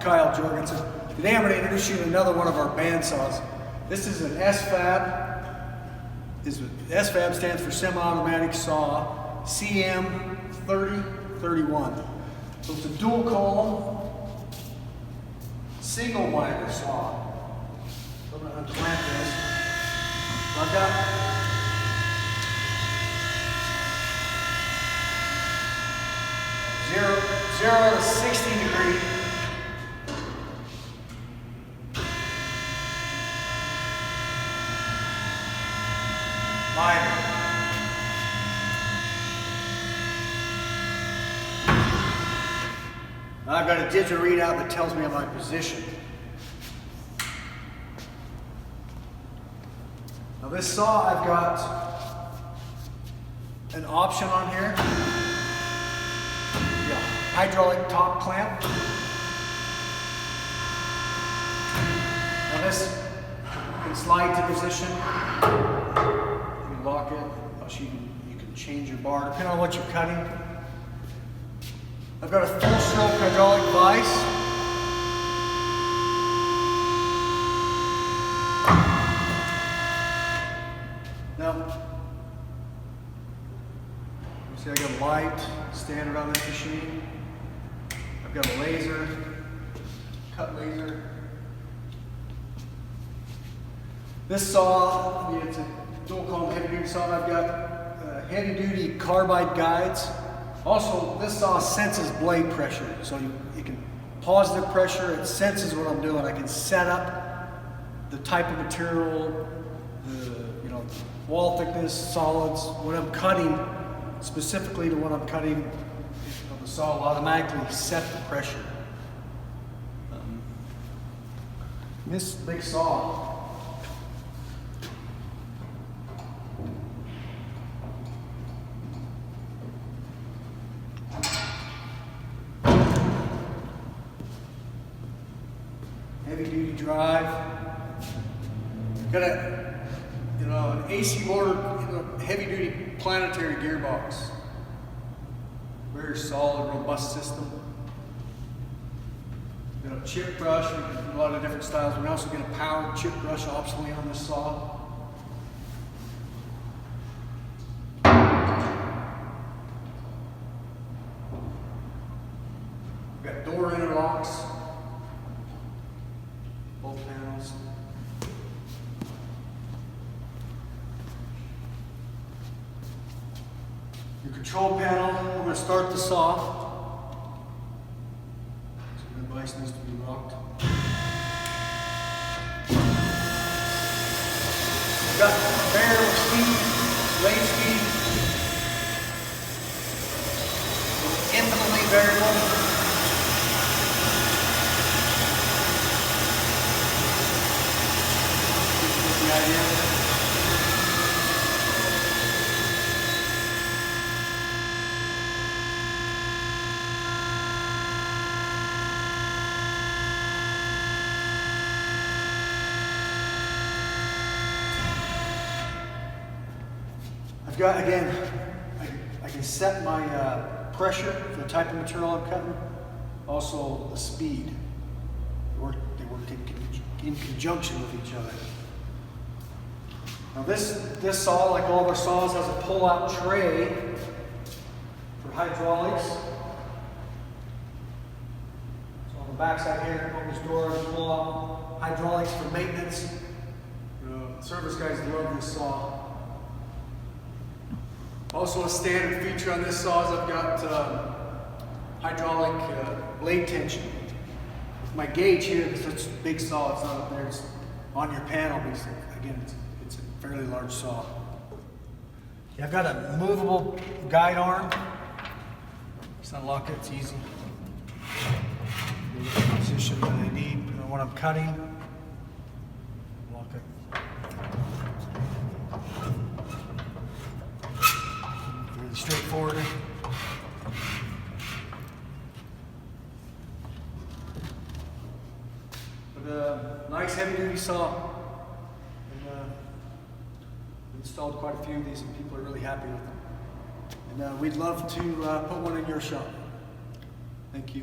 Kyle Jorgensen. Today I'm going to introduce you to another one of our bandsaws. This is an S-FAB. S-FAB stands for Semi-Automatic Saw, CM 3031. So it's a dual column, single miter saw. So I'm going to unclamp this. So I've got 0 to 60 degree. Miter. Now I've got a digital readout that tells me my position. Now this saw, I've got an option on here. Hydraulic top clamp. Now this can slide to position. You can lock it. You can change your bar depending on what you're cutting. I've got a full stroke hydraulic vise. Now, you see I got a light standard on this machine. I've got a laser, cut laser. This saw, it's a dual column heavy duty saw. I've got heavy duty carbide guides. Also, this saw senses blade pressure. So you can positive pressure, it senses what I'm doing. I can set up the type of material, the wall thickness, solids, what I'm cutting, specifically to what I'm cutting. The saw will automatically set the pressure. This big saw, heavy duty drive, got an AC motor, heavy duty planetary gearbox. Very solid, robust system. Got a chip brush, a lot of different styles. We also get a powered chip brush optionally on this saw. We've got door interlocks, both panels. Your control panel, I'm going to start the saw. So the device needs to be locked. We've got variable speed, blade speed, infinitely variable. That's the idea. I've got, again, I can set my pressure for the type of material I'm cutting, also the speed. They work in conjunction with each other. Now this saw, like all of our saws, has a pull-out tray for hydraulics. So on the back side here, open this door, pull out hydraulics for maintenance. Service guys love this saw. Also a standard feature on this saw is I've got hydraulic blade tension. With my gauge here, because it's a big saw, it's not up there, it's on your panel, because again, it's a fairly large saw. Yeah, I've got a movable guide arm. Just unlock it, it's easy. The position that I need when I'm cutting. Lock it. Straightforward. But nice heavy duty saw. And, installed quite a few of these and people are really happy with them. And we'd love to put one in your shop. Thank you.